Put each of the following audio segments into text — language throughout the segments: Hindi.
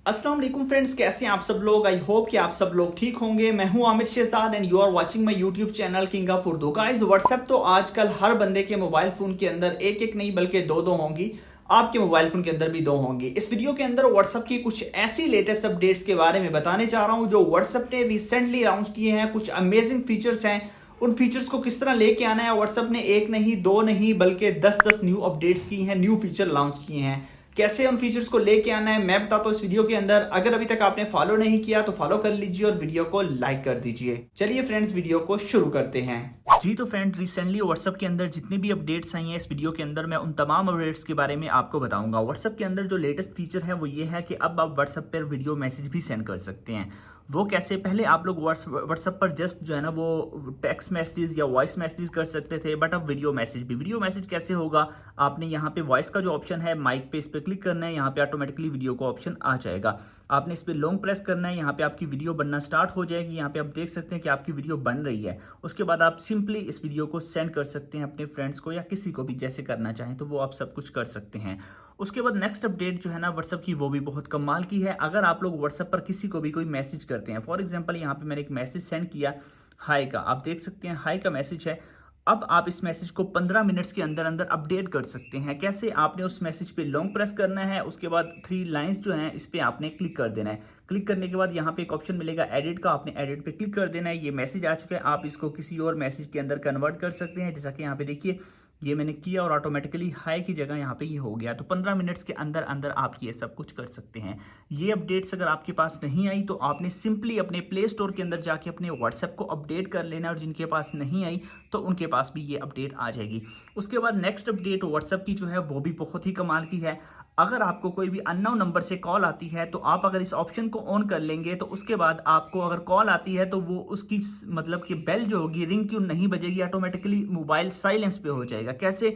अस्सलाम वालेकुम फ्रेंड्स, कैसे हैं आप सब लोग। आई होप कि आप सब लोग ठीक होंगे। मैं हूं Aamir Shahzad and you are watching my YouTube channel king of Urdu. Guys, WhatsApp तो आजकल हर बंदे के मोबाइल फोन के अंदर एक एक नहीं बल्कि दो दो होंगी। आपके मोबाइल फोन के अंदर भी दो होंगी। इस वीडियो के अंदर व्हाट्सएप की कुछ ऐसी लेटेस्ट अपडेट्स के बारे में बताने जा रहा हूं जो व्हाट्सएप ने रिसेंटली लॉन्च किए हैं। कुछ अमेजिंग फीचर्स हैं, उन फीचर्स को किस तरह लेके आना है। व्हाट्सएप ने एक नहीं दो नहीं बल्कि 10-10 न्यू अपडेट्स की हैं, न्यू फीचर लॉन्च किए हैं। कैसे उन फीचर्स को लेके आना है मैं बताता हूं इस वीडियो के अंदर। अगर अभी तक आपने फॉलो नहीं किया तो फॉलो कर लीजिए और वीडियो को लाइक कर दीजिए। चलिए फ्रेंड्स, वीडियो को शुरू करते हैं। जी तो फ्रेंड, रिसेंटली व्हाट्सएप के अंदर जितनी भी अपडेट्स आई हैं इस वीडियो के अंदर मैं उन तमाम अपडेट्स के बारे में आपको बताऊंगा। व्हाट्सएप के अंदर जो लेटेस्ट फीचर है वो ये है कि अब आप व्हाट्सएप पर वीडियो मैसेज भी सेंड कर सकते हैं। वो कैसे? पहले आप लोग व्हाट्सएप पर जस्ट जो है ना वो टेक्स्ट मैसेज या वॉइस मैसेज कर सकते थे, बट अब वीडियो मैसेज भी। वीडियो मैसेज कैसे होगा? आपने यहाँ पे वॉइस का जो ऑप्शन है माइक पे, इस पर क्लिक करना है, यहाँ पे ऑटोमेटिकली वीडियो का ऑप्शन आ जाएगा। आपने इस पर लॉन्ग प्रेस करना है, यहाँ पे आपकी वीडियो बनना स्टार्ट हो जाएगी। यहाँ पे आप देख सकते हैं कि आपकी वीडियो बन रही है। उसके बाद आप सिंपली इस वीडियो को सेंड कर सकते हैं अपने फ्रेंड्स को या किसी को भी, जैसे करना चाहें तो वो आप सब कुछ कर सकते हैं। उसके बाद नेक्स्ट अपडेट जो है ना व्हाट्सएप की, वो भी बहुत कमाल की है। अगर आप लोग व्हाट्सएप पर किसी को भी कोई मैसेज करते हैं, फॉर एग्जांपल यहाँ पे मैंने एक मैसेज सेंड किया हाय का, आप देख सकते हैं हाय का मैसेज है। अब आप इस मैसेज को 15 मिनट्स के अंदर अंदर अपडेट कर सकते हैं। कैसे? आपने उस मैसेज पे लॉन्ग प्रेस करना है, उसके बाद 3 लाइंस जो हैं इस पे आपने क्लिक कर देना है। क्लिक करने के बाद यहाँ पे एक ऑप्शन मिलेगा एडिट का, आपने एडिट पे क्लिक कर देना है। ये मैसेज आ चुका है, आप इसको किसी और मैसेज के अंदर कन्वर्ट कर सकते हैं। जैसा कि यहाँ पे देखिए ये मैंने किया और ऑटोमेटिकली हाई की जगह यहाँ पे ये हो गया। तो 15 मिनट्स के अंदर अंदर आप ये सब कुछ कर सकते हैं। ये अपडेट्स अगर आपके पास नहीं आई तो आपने सिंपली अपने प्ले स्टोर के अंदर जाके अपने व्हाट्सएप को अपडेट कर लेना, और जिनके पास नहीं आई तो उनके पास भी ये अपडेट आ जाएगी। उसके बाद नेक्स्ट अपडेट व्हाट्सएप की जो है वो भी बहुत ही कमाल की है। अगर आपको कोई भी अननोन नंबर से कॉल आती है तो आप अगर इस ऑप्शन को ऑन कर लेंगे तो उसके बाद आपको अगर कॉल आती है तो वो उसकी मतलब कि बेल जो होगी, रिंग क्यों नहीं बजेगी, ऑटोमेटिकली मोबाइल साइलेंस पे हो जाएगा। कैसे?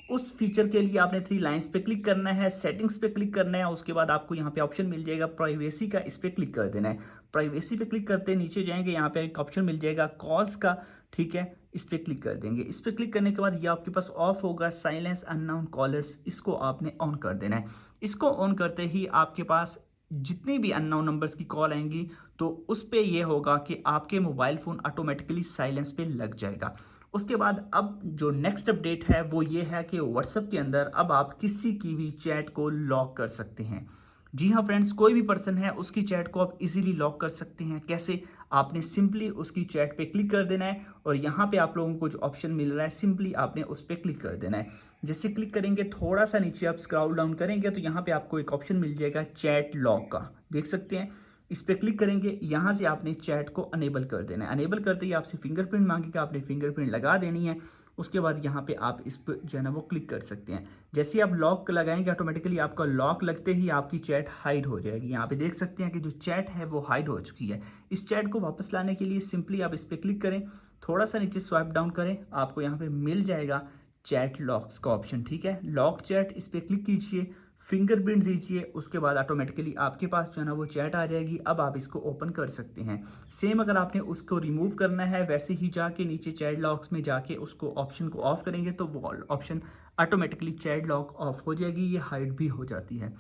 उस फीचर के लिए आपने 3 लाइंस पे क्लिक करना है, सेटिंग्स पे क्लिक करना है। उसके बाद आपको यहाँ पे ऑप्शन मिल जाएगा प्राइवेसी का, इस पे क्लिक कर देना है। प्राइवेसी पे क्लिक करते नीचे जाएंगे, यहाँ पे एक ऑप्शन मिल जाएगा कॉल्स का, ठीक है, इस पे क्लिक कर देंगे। इस पे क्लिक करने के बाद ये आपके पास ऑफ होगा, साइलेंस अननोन कॉलर्स, इसको आपने ऑन कर देना है। इसको ऑन करते ही आपके पास जितनी भी अननोन नंबर्स की कॉल आएंगी तो उस पे ये होगा कि आपके मोबाइल फ़ोन ऑटोमेटिकली साइलेंस पे लग जाएगा। उसके बाद अब जो नेक्स्ट अपडेट है वो ये है कि व्हाट्सएप के अंदर अब आप किसी की भी चैट को लॉक कर सकते हैं। जी हाँ फ्रेंड्स, कोई भी पर्सन है उसकी चैट को आप इजीली लॉक कर सकते हैं। कैसे? आपने सिंपली उसकी चैट पे क्लिक कर देना है और यहाँ पे आप लोगों को जो ऑप्शन मिल रहा है सिंपली आपने उस पर क्लिक कर देना है। जैसे क्लिक करेंगे, थोड़ा सा नीचे आप स्क्रॉल डाउन करेंगे तो यहाँ पे आपको एक ऑप्शन मिल जाएगा चैट लॉक का, देख सकते हैं। इस पर क्लिक करेंगे, यहाँ से आपने चैट को अनेबल कर देना है। अनेबल करते ही आपसे फिंगरप्रिंट मांगेगा, आपने फिंगरप्रिंट लगा देनी है। उसके बाद यहाँ पे आप इस पर जो है ना वो क्लिक कर सकते हैं। जैसे ही आप लॉक लगाएंगे ऑटोमेटिकली आपका लॉक लगते ही आपकी चैट हाइड हो जाएगी। यहाँ पे देख सकते हैं कि जो चैट है वो हाइड हो चुकी है। इस चैट को वापस लाने के लिए सिंपली आप इस पर क्लिक करें, थोड़ा सा नीचे स्वाइप डाउन करें, आपको यहाँ पे मिल जाएगा चैट लॉक्स का ऑप्शन, ठीक है, लॉक चैट। इस पर क्लिक कीजिए, फिंगरप्रिंट दीजिए, उसके बाद ऑटोमेटिकली आपके पास जो है ना वो चैट आ जाएगी। अब आप इसको ओपन कर सकते हैं। सेम अगर आपने उसको रिमूव करना है वैसे ही जाके नीचे चैट लॉक्स में जाके उसको ऑप्शन को ऑफ करेंगे तो वो option automatically chat lock of हो जाएगी, ये हाइड भी हो जाती है।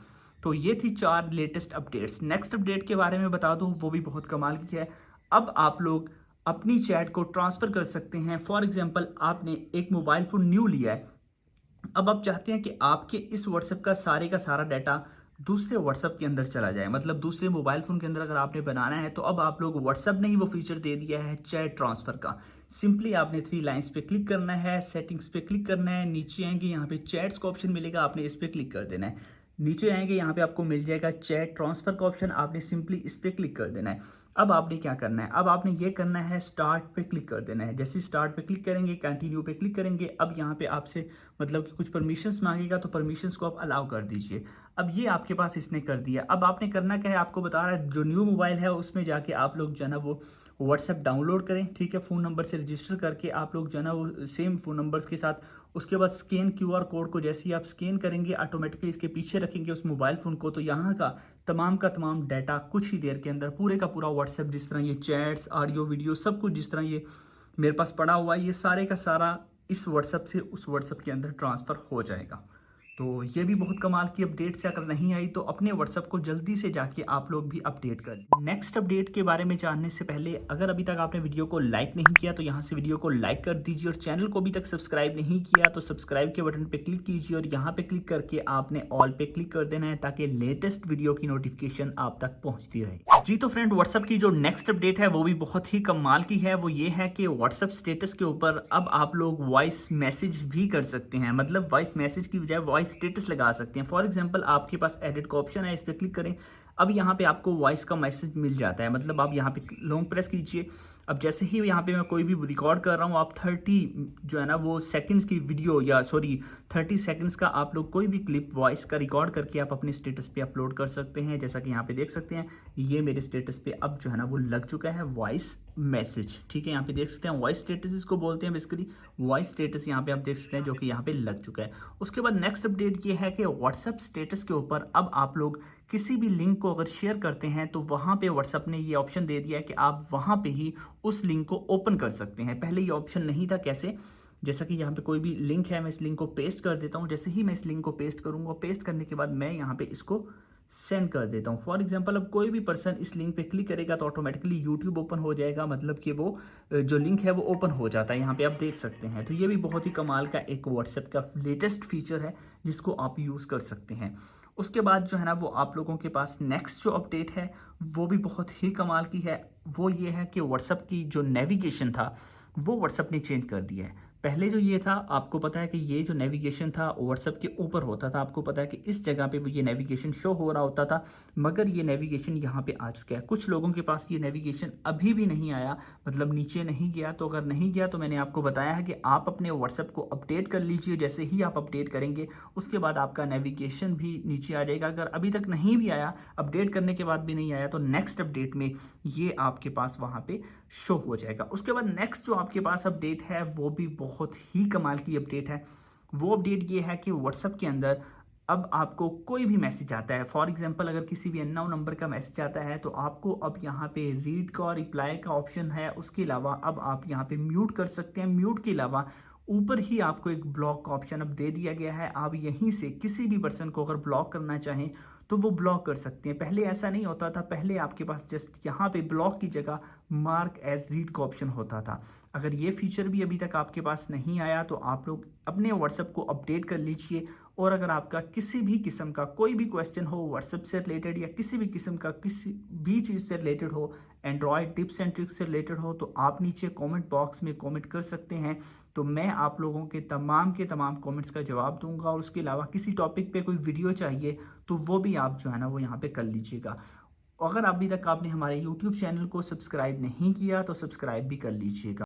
तो ये थी 4 लेटेस्ट अपडेट्स। नेक्स्ट अपडेट के बारे में बता दूं, वो भी बहुत कमाल की है। अब आप लोग अपनी चैट को ट्रांसफ़र कर सकते हैं। फॉर एग्जांपल आपने एक मोबाइल फ़ोन न्यू लिया है, अब आप चाहते हैं कि आपके इस व्हाट्सएप का सारा डाटा दूसरे व्हाट्सएप के अंदर चला जाए, मतलब दूसरे मोबाइल फ़ोन के अंदर अगर आपने बनाना है तो अब आप लोग व्हाट्सएप ने ही वो फीचर दे दिया है चैट ट्रांसफ़र का। सिंपली आपने 3 लाइंस पे क्लिक करना है, सेटिंग्स पे क्लिक करना है, नीचे आएंगे यहाँ पे चैट्स का ऑप्शन मिलेगा, आपने इस पर क्लिक कर देना है। नीचे आएंगे यहाँ पे आपको मिल जाएगा चैट ट्रांसफ़र का ऑप्शन, आपने सिंपली इस पर क्लिक कर देना है। अब आपने क्या करना है? अब आपने ये करना है स्टार्ट पे क्लिक कर देना है। जैसे स्टार्ट पे क्लिक करेंगे, कंटिन्यू पे क्लिक करेंगे, अब यहाँ पे आपसे मतलब कि कुछ परमिशंस मांगेगा तो परमिशंस को आप अलाउ कर दीजिए। अब ये आपके पास इसने कर दिया। अब आपने करना क्या है, आपको बता रहा है जो न्यू मोबाइल है उसमें जाके आप लोग जो है ना वो व्हाट्सएप डाउनलोड करें, ठीक है, फ़ोन नंबर से रजिस्टर करके आप लोग जो है ना वो सेम फ़ोन नंबर्स के साथ। उसके बाद स्कैन क्यूआर कोड को जैसे ही आप स्कैन करेंगे ऑटोमेटिकली इसके पीछे रखेंगे उस मोबाइल फ़ोन को, तो यहाँ का तमाम डाटा कुछ ही देर के अंदर पूरे का पूरा व्हाट्सएप, जिस तरह ये चैट्स, ऑडियो, वीडियो, सब कुछ जिस तरह ये मेरे पास पड़ा हुआ है, ये सारे का सारा इस व्हाट्सएप से उस व्हाट्सएप के अंदर ट्रांसफ़र हो जाएगा। तो ये भी बहुत कमाल की अपडेट से अगर नहीं आई तो अपने व्हाट्सएप को जल्दी से जाके आप लोग भी अपडेट कर लें। नेक्स्ट अपडेट के बारे में जानने से पहले अगर अभी तक आपने वीडियो को लाइक नहीं किया तो यहाँ से वीडियो को लाइक कर दीजिए और चैनल को अभी तक सब्सक्राइब नहीं किया तो सब्सक्राइब के बटन पे क्लिक कीजिए और यहाँ पे क्लिक करके आपने ऑल पे क्लिक कर देना है ताकि लेटेस्ट वीडियो की नोटिफिकेशन आप तक पहुंचती रहे। जी तो फ्रेंड, व्हाट्सएप की जो नेक्स्ट अपडेट है वो भी बहुत ही कमाल की है। वो ये है कि व्हाट्सएप स्टेटस के ऊपर अब आप लोग वॉइस मैसेज भी कर सकते हैं, मतलब वॉइस मैसेज की बजाय वॉइस स्टेटस लगा सकते हैं। फॉर एग्जांपल आपके पास एडिट का ऑप्शन है, इस पर क्लिक करें। अब यहाँ पे आपको वॉइस का मैसेज मिल जाता है, मतलब आप यहाँ पे लॉन्ग प्रेस कीजिए। अब जैसे ही यहाँ पे मैं कोई भी रिकॉर्ड कर रहा हूँ, आप 30 जो है ना वो सेकंड्स की वीडियो या 30 सेकंड्स का आप लोग कोई भी क्लिप वॉइस का रिकॉर्ड करके आप अपने स्टेटस पे अपलोड कर सकते हैं। जैसा कि यहाँ पे देख सकते हैं, ये मेरे स्टेटस पे अब जो है ना वो लग चुका है वॉइस मैसेज। ठीक है, यहाँ पे देख सकते हैं वॉइस स्टेटस इसको बोलते हैं बेसिकली। वॉइस स्टेटस यहाँ पे आप देख सकते हैं जो कि यहाँ पे लग चुका है। उसके बाद नेक्स्ट अपडेट ये है कि व्हाट्सएप स्टेटस के ऊपर अब आप लोग किसी भी लिंक को अगर शेयर करते हैं तो वहाँ पे व्हाट्सएप ने ये ऑप्शन दे दिया है कि आप वहाँ पे ही उस लिंक को ओपन कर सकते हैं। पहले ये ऑप्शन नहीं था। कैसे? जैसा कि यहाँ पे कोई भी लिंक है, मैं इस लिंक को पेस्ट कर देता हूँ। जैसे ही मैं इस लिंक को पेस्ट करूँगा, पेस्ट करने के बाद मैं यहाँ पे इसको सेंड कर देता हूँ। फॉर एग्जांपल अब कोई भी पर्सन इस लिंक पे क्लिक करेगा तो ऑटोमेटिकली यूट्यूब ओपन हो जाएगा, मतलब कि वो जो लिंक है वो ओपन हो जाता है। यहाँ पे आप देख सकते हैं। तो ये भी बहुत ही कमाल का एक व्हाट्सएप का लेटेस्ट फीचर है जिसको आप यूज़ कर सकते हैं। उसके बाद जो है ना वो आप लोगों के पास नेक्स्ट जो अपडेट है वो भी बहुत ही कमाल की है। वो ये है कि व्हाट्सएप की जो नेविगेशन था वो व्हाट्सएप ने चेंज कर दिया है। पहले जो ये था, आपको पता है कि ये जो नेविगेशन था व्हाट्सएप के ऊपर होता था। आपको पता है कि इस जगह पे वो ये नेविगेशन शो हो रहा होता था, मगर ये नेविगेशन यहाँ पे आ चुका है। कुछ लोगों के पास ये नेविगेशन अभी भी नहीं आया, मतलब नीचे नहीं गया। तो अगर नहीं गया तो मैंने आपको बताया है कि आप अपने व्हाट्सएप को अपडेट कर लीजिए। जैसे ही आप अपडेट करेंगे उसके बाद आपका नेविगेशन भी नीचे आ जाएगा। अगर अभी तक नहीं भी आया, अपडेट करने के बाद भी नहीं आया, तो नेक्स्ट अपडेट में ये आपके पास वहाँ पे शो हो जाएगा। उसके बाद नेक्स्ट जो आपके पास अपडेट है वो भी बहुत ही कमाल की अपडेट है। वो अपडेट ये है कि व्हाट्सएप के अंदर अब आपको कोई भी मैसेज आता है, फॉर एग्जांपल अगर किसी भी अननोन नंबर का मैसेज आता है तो आपको अब यहाँ पे रीड का और रिप्लाई का ऑप्शन है। उसके अलावा अब आप यहाँ पे म्यूट कर सकते हैं। म्यूट के अलावा ऊपर ही आपको एक ब्लॉक का ऑप्शन अब दे दिया गया है। आप यहीं से किसी भी पर्सन को अगर ब्लॉक करना चाहें तो वो ब्लॉक कर सकते हैं। पहले ऐसा नहीं होता था। पहले आपके पास जस्ट यहाँ पे ब्लॉक की जगह मार्क एज रीड का ऑप्शन होता था। अगर ये फीचर भी अभी तक आपके पास नहीं आया तो आप लोग अपने व्हाट्सएप को अपडेट कर लीजिए। और अगर आपका किसी भी किस्म का कोई भी क्वेश्चन हो व्हाट्सएप से रिलेटेड या किसी भी किस्म का किसी भी चीज़ से रिलेटेड हो, एंड्रॉयड टिप्स एंड ट्रिक्स से रिलेटेड हो, तो आप नीचे कमेंट बॉक्स में कमेंट कर सकते हैं। तो मैं आप लोगों के तमाम कमेंट्स का जवाब दूंगा। और उसके अलावा किसी टॉपिक पे कोई वीडियो चाहिए तो वो भी आप जो है ना वो यहाँ पे कर लीजिएगा। अगर अभी तक आपने हमारे यूट्यूब चैनल को सब्सक्राइब नहीं किया तो सब्सक्राइब भी कर लीजिएगा।